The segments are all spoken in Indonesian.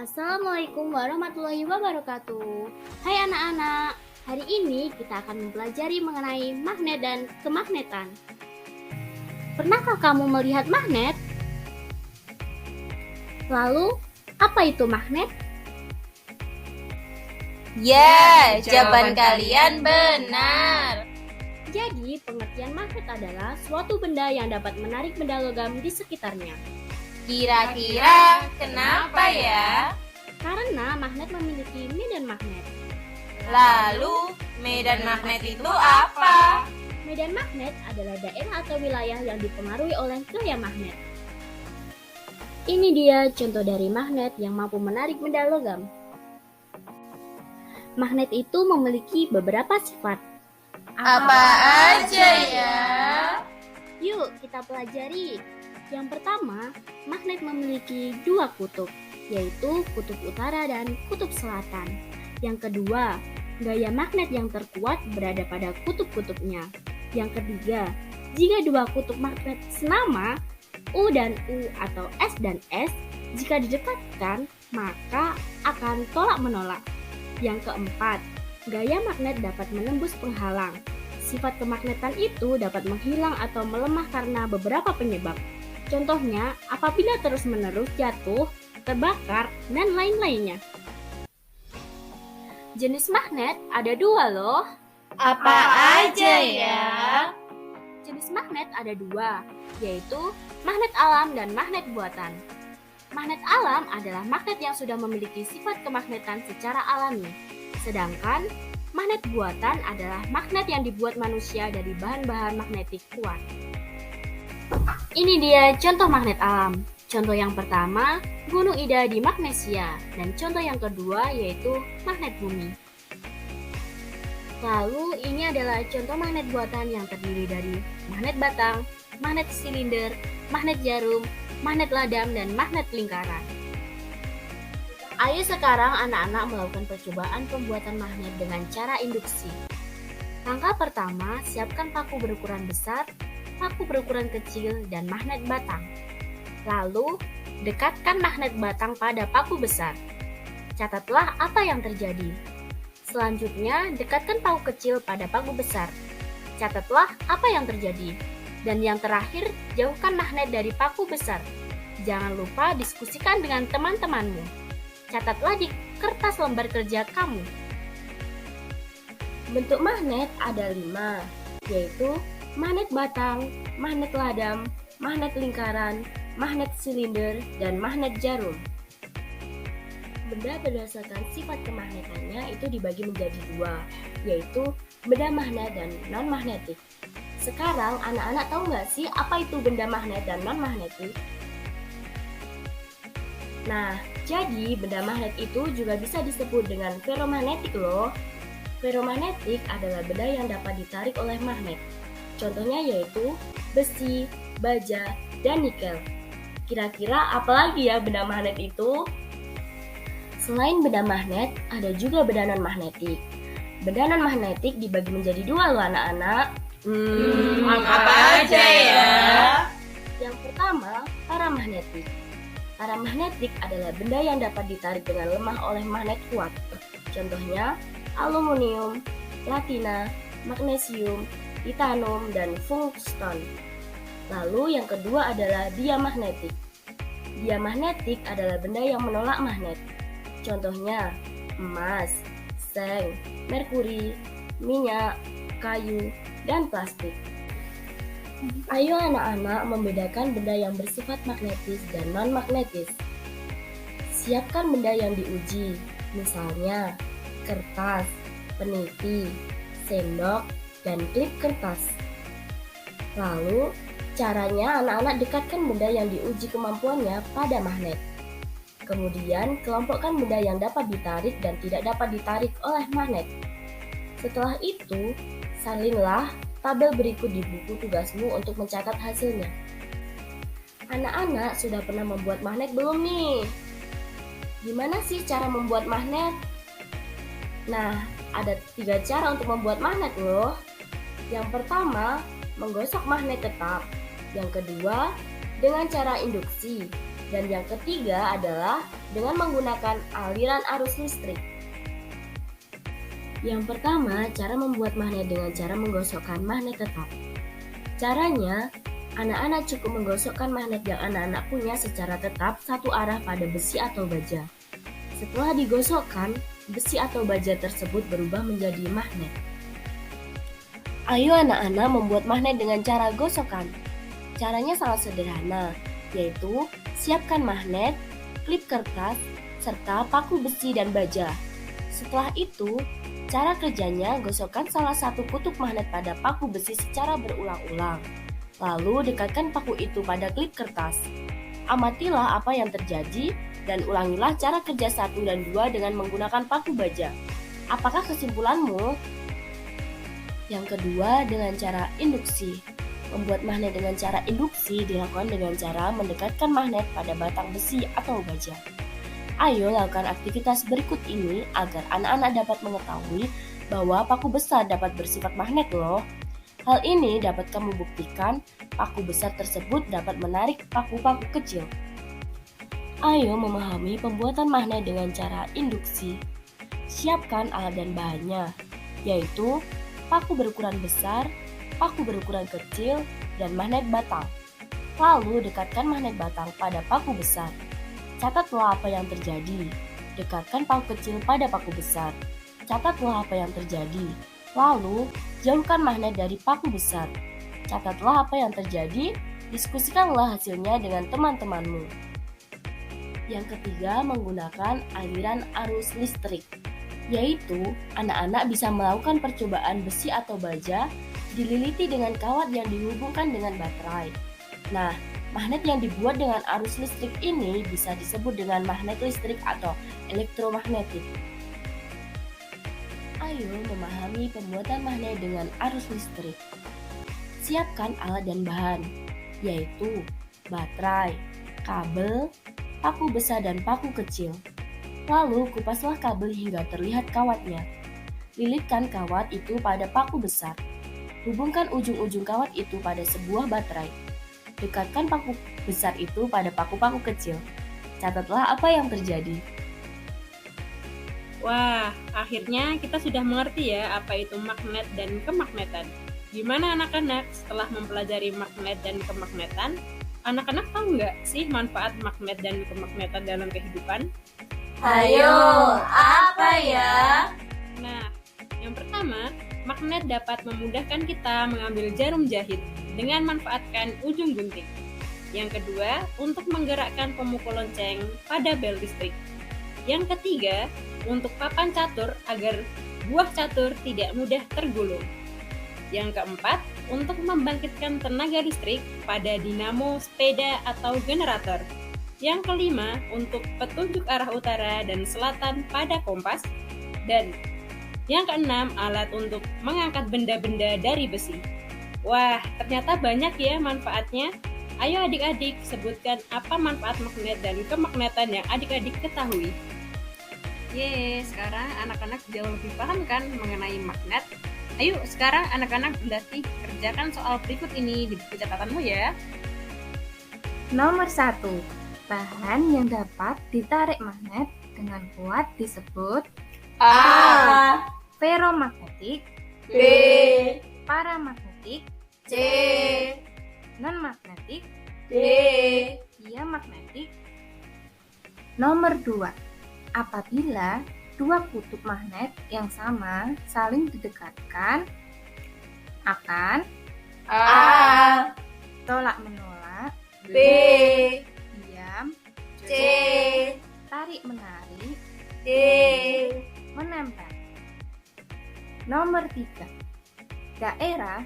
Assalamualaikum warahmatullahi wabarakatuh. Hai anak-anak, hari ini kita akan mempelajari mengenai magnet dan kemagnetan. Pernahkah kamu melihat magnet? Lalu, apa itu magnet? Ya, jawaban kalian benar. Jadi, pengertian magnet adalah suatu benda yang dapat menarik benda logam di sekitarnya. Kira-kira kenapa ya? Karena magnet memiliki medan magnet. Lalu, medan magnet itu apa? Medan magnet adalah daerah atau wilayah yang dipengaruhi oleh gaya magnet. Ini dia contoh dari magnet yang mampu menarik benda logam. Magnet itu memiliki beberapa sifat. Apa aja ya? Yuk kita pelajari. Yang pertama, magnet memiliki dua kutub, yaitu kutub utara dan kutub selatan. Yang kedua, gaya magnet yang terkuat berada pada kutub-kutubnya. Yang ketiga, jika dua kutub magnet senama, U dan U atau S dan S, jika didekatkan, maka akan tolak-menolak. Yang keempat, gaya magnet dapat menembus penghalang. Sifat kemagnetan itu dapat menghilang atau melemah karena beberapa penyebab. Contohnya, apabila terus-menerus jatuh, terbakar, dan lain-lainnya. Jenis magnet ada dua loh. Apa aja ya? Jenis magnet ada dua, yaitu magnet alam dan magnet buatan. Magnet alam adalah magnet yang sudah memiliki sifat kemagnetan secara alami. Sedangkan magnet buatan adalah magnet yang dibuat manusia dari bahan-bahan magnetik kuat. Ini dia contoh magnet alam. Contoh yang pertama, Gunung Ida di Magnesia, dan contoh yang kedua yaitu magnet bumi. Lalu ini adalah contoh magnet buatan yang terdiri dari magnet batang, magnet silinder, magnet jarum, magnet ladam, dan magnet lingkaran. Ayo sekarang anak-anak melakukan percobaan pembuatan magnet dengan cara induksi. Langkah pertama, siapkan paku berukuran besar, paku berukuran kecil, dan magnet batang. Lalu, dekatkan magnet batang pada paku besar. Catatlah apa yang terjadi. Selanjutnya, dekatkan paku kecil pada paku besar. Catatlah apa yang terjadi. Dan yang terakhir, jauhkan magnet dari paku besar. Jangan lupa diskusikan dengan teman-temanmu. Catatlah di kertas lembar kerja kamu. Bentuk magnet ada 5, yaitu magnet batang, magnet ladam, magnet lingkaran, magnet silinder, dan magnet jarum. Benda berdasarkan sifat kemagnetannya itu dibagi menjadi 2, yaitu benda magnet dan non-magnetik. Sekarang anak-anak tahu nggak sih apa itu benda magnet dan non-magnetik? Nah, jadi benda magnet itu juga bisa disebut dengan ferromagnetik loh. Ferromagnetik adalah benda yang dapat ditarik oleh magnet. Contohnya yaitu besi, baja, dan nikel. Kira-kira apa lagi ya benda magnet itu? Selain benda magnet, ada juga benda non-magnetik. Benda non-magnetik dibagi menjadi 2 loh anak-anak. Apa aja ya? Yang pertama, paramagnetik. Paramagnetik adalah benda yang dapat ditarik dengan lemah oleh magnet kuat. Contohnya, aluminium, platina, magnesium, titanium, dan tungsten. Lalu yang kedua adalah diamagnetik. Diamagnetik adalah benda yang menolak magnet. Contohnya, emas, seng, merkuri, minyak, kayu, dan plastik. Ayo anak-anak membedakan benda yang bersifat magnetis dan non-magnetis. Siapkan benda yang diuji, misalnya kertas, peniti, sendok, dan klip kertas. Lalu, caranya anak-anak dekatkan benda yang diuji kemampuannya pada magnet. Kemudian, kelompokkan benda yang dapat ditarik dan tidak dapat ditarik oleh magnet. Setelah itu, salinlah tabel berikut di buku tugasmu untuk mencatat hasilnya. Anak-anak sudah pernah membuat magnet belum nih? Gimana sih cara membuat magnet? Nah, ada 3 cara untuk membuat magnet loh. Yang pertama, menggosok magnet tetap. Yang kedua, dengan cara induksi. Dan yang ketiga adalah dengan menggunakan aliran arus listrik. Yang pertama, cara membuat magnet dengan cara menggosokkan magnet tetap. Caranya, anak-anak cukup menggosokkan magnet yang anak-anak punya secara tetap satu arah pada besi atau baja. Setelah digosokkan, besi atau baja tersebut berubah menjadi magnet. Ayo anak-anak membuat magnet dengan cara gosokan. Caranya sangat sederhana, yaitu siapkan magnet, klip kertas, serta paku besi dan baja. Setelah itu, cara kerjanya gosokkan salah satu kutub magnet pada paku besi secara berulang-ulang. Lalu dekatkan paku itu pada klip kertas. Amatilah apa yang terjadi dan ulangilah cara kerja 1 dan 2 dengan menggunakan paku baja. Apakah kesimpulanmu? Yang kedua, dengan cara induksi. Membuat magnet dengan cara induksi dilakukan dengan cara mendekatkan magnet pada batang besi atau baja. Ayo lakukan aktivitas berikut ini agar anak-anak dapat mengetahui bahwa paku besar dapat bersifat magnet loh. Hal ini dapat kamu buktikan paku besar tersebut dapat menarik paku-paku kecil. Ayo memahami pembuatan magnet dengan cara induksi. Siapkan alat dan bahannya, yaitu paku berukuran besar, paku berukuran kecil, dan magnet batang. Lalu dekatkan magnet batang pada paku besar. Catatlah apa yang terjadi. Dekatkan paku kecil pada paku besar. Catatlah apa yang terjadi. Lalu, jauhkan magnet dari paku besar. Catatlah apa yang terjadi. Diskusikanlah hasilnya dengan teman-temanmu. Yang ketiga, menggunakan aliran arus listrik, yaitu anak-anak bisa melakukan percobaan besi atau baja dililiti dengan kawat yang dihubungkan dengan baterai. Nah, magnet yang dibuat dengan arus listrik ini bisa disebut dengan magnet listrik atau elektromagnetik. Ayo memahami pembuatan magnet dengan arus listrik. Siapkan alat dan bahan, yaitu baterai, kabel, paku besar dan paku kecil. Lalu kupaslah kabel hingga terlihat kawatnya. Lilitkan kawat itu pada paku besar. Hubungkan ujung-ujung kawat itu pada sebuah baterai. Dekatkan paku besar itu pada paku-paku kecil. Catatlah apa yang terjadi. Wah, akhirnya kita sudah mengerti ya apa itu magnet dan kemagnetan. Gimana anak-anak setelah mempelajari magnet dan kemagnetan? Anak-anak tahu nggak sih manfaat magnet dan kemagnetan dalam kehidupan? Ayo, apa ya? Nah, yang pertama, magnet dapat memudahkan kita mengambil jarum jahit dengan memanfaatkan ujung gunting. Yang kedua, untuk menggerakkan pemukul lonceng pada bel listrik. Yang ketiga, untuk papan catur agar buah catur tidak mudah tergulung. Yang keempat, untuk membangkitkan tenaga listrik pada dinamo sepeda atau generator. Yang kelima, untuk petunjuk arah utara dan selatan pada kompas. Dan yang keenam, alat untuk mengangkat benda-benda dari besi. Wah, ternyata banyak ya manfaatnya. Ayo adik-adik, sebutkan apa manfaat magnet dan kemagnetan yang adik-adik ketahui. Sekarang anak-anak jauh lebih paham kan mengenai magnet. Ayo sekarang anak-anak berlatih kerjakan soal berikut ini di buku catatanmu ya. Nomor 1. Bahan yang dapat ditarik magnet dengan kuat disebut A, ferromagnetik, B, paramagnetik, C, non-magnetik, D, diamagnetik. Nomor 2. Apabila dua kutub magnet yang sama saling didekatkan, akan A, tolak-menolak, B, diam, C, tarik-menarik, D, menempel. Nomor 3. Daerah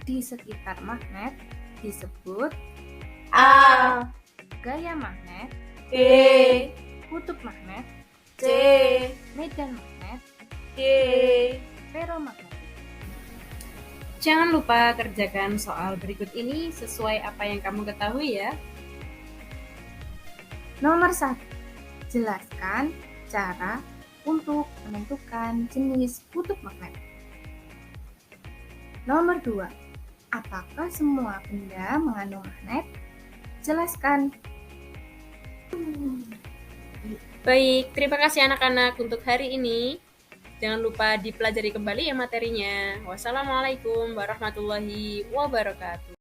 di sekitar magnet disebut A, gaya magnet, B, kutub magnet, C, medan magnet, D. ferromagnetik. Jangan lupa kerjakan soal berikut ini sesuai apa yang kamu ketahui ya. Nomor 1. Jelaskan cara untuk menentukan jenis kutub magnet. Nomor 2. Apakah semua benda mengandung magnet? Jelaskan. Baik, terima kasih anak-anak untuk hari ini. Jangan lupa dipelajari kembali ya materinya. Wassalamualaikum warahmatullahi wabarakatuh.